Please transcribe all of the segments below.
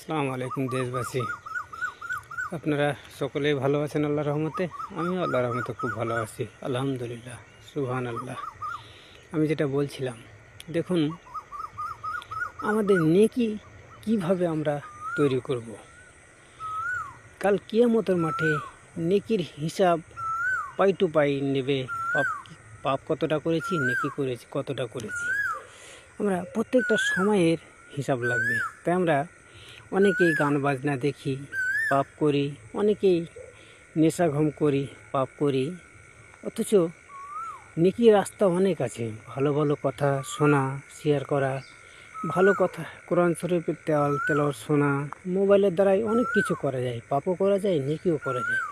আসসালামু আলাইকুম দেশবাসী, আপনারা সকলেই ভালো আছেন আল্লাহর রহমতে। আমিও আল্লাহর রহমতে খুব ভালো আছি, আলহামদুলিল্লাহ, সুবহান আল্লাহ। আমি যেটা বলছিলাম, দেখুন আমাদের নেকি কিভাবে আমরা তৈরি করব। কাল কিয়ামতের মাঠে নেকির হিসাব পাই টু পাই নেবে। পাপ পাপ কতটা করেছি, নেকি করেছি কতটা করেছি, আমরা প্রত্যেকটা সময়ের হিসাব লাগবে। তাই আমরা অনেকেই গান বাজনা দেখি, পাপ করি, অনেকেই নেশাঘুম করি, পাপ করি। অথচ নেকির রাস্তা অনেক আছে। ভালো ভালো কথা শোনা, শেয়ার করা, ভালো কথা, কোরআন শরীফের তেলাওয়াত শোনা, মোবাইলের দ্বারাই অনেক কিছু করা যায়, পাপও করা যায়, নেকিও করা যায়।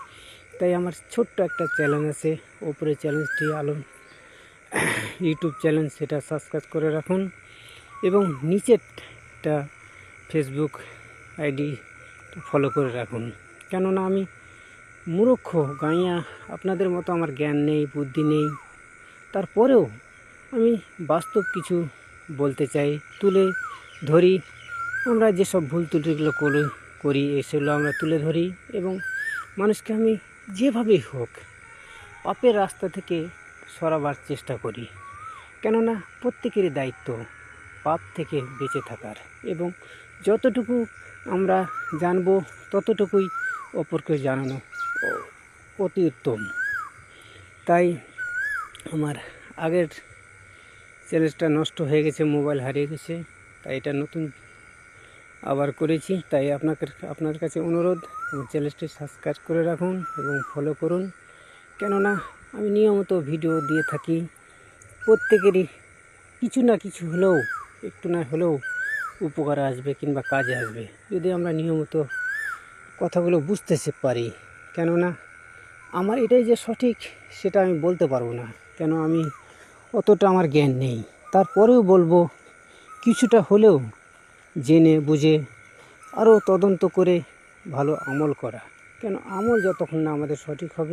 তাই আমার ছোট্ট একটা চ্যানেল আছে, ওপরে চ্যালেঞ্জটি আলম ইউটিউব চ্যানেল, সেটা সাবস্ক্রাইব করে রাখুন এবং নিচেরটা ফেসবুক আইডি ফলো করে রাখুন। কেননা আমি মূর্খ গাইয়া, আপনাদের মতো আমার জ্ঞান নেই, বুদ্ধি নেই। তারপরেও আমি বাস্তব কিছু বলতে চাই, তুলে ধরি। আমরা যেসব ভুল ত্রুটিগুলো করি সেগুলো আমরা তুলে ধরি এবং মানুষকে আমি যেভাবেই হোক পাপের রাস্তা থেকে সরাবার চেষ্টা করি। কেননা প্রত্যেকেরই দায়িত্ব পাপ থেকে বেঁচে থাকার, এবং যতটুকু আমরা জানব ততটুকুই অপরকে জানানো অতি উত্তম। তাই আমার আগের চ্যালেঞ্জটা নষ্ট হয়ে গেছে, মোবাইল হারিয়ে গেছে, তাই এটা নতুন আবার করেছি। তাই আপনার কাছে অনুরোধ, আমার চ্যানেলটি সাবস্ক্রাইব করে রাখুন এবং ফলো করুন। কেননা আমি নিয়মিত ভিডিও দিয়ে থাকি, প্রত্যেকেরই কিছু না কিছু হলেও, একটু না হলেও উপকার আসবে কিংবা কাজে আসবে, যদি আমরা নিয়মিত কথাগুলো বুঝতে পারি। কেননা আমার এটাই যে সঠিক সেটা আমি বলতে পারবো না, কেন আমি অতটা আমার জ্ঞান নেই। তারপরেও বলবো কিছুটা হলেও জেনে বুঝে আরও তদন্ত করে ভালো আমল করা। কেন আমল যতক্ষণ না আমাদের সঠিক হবে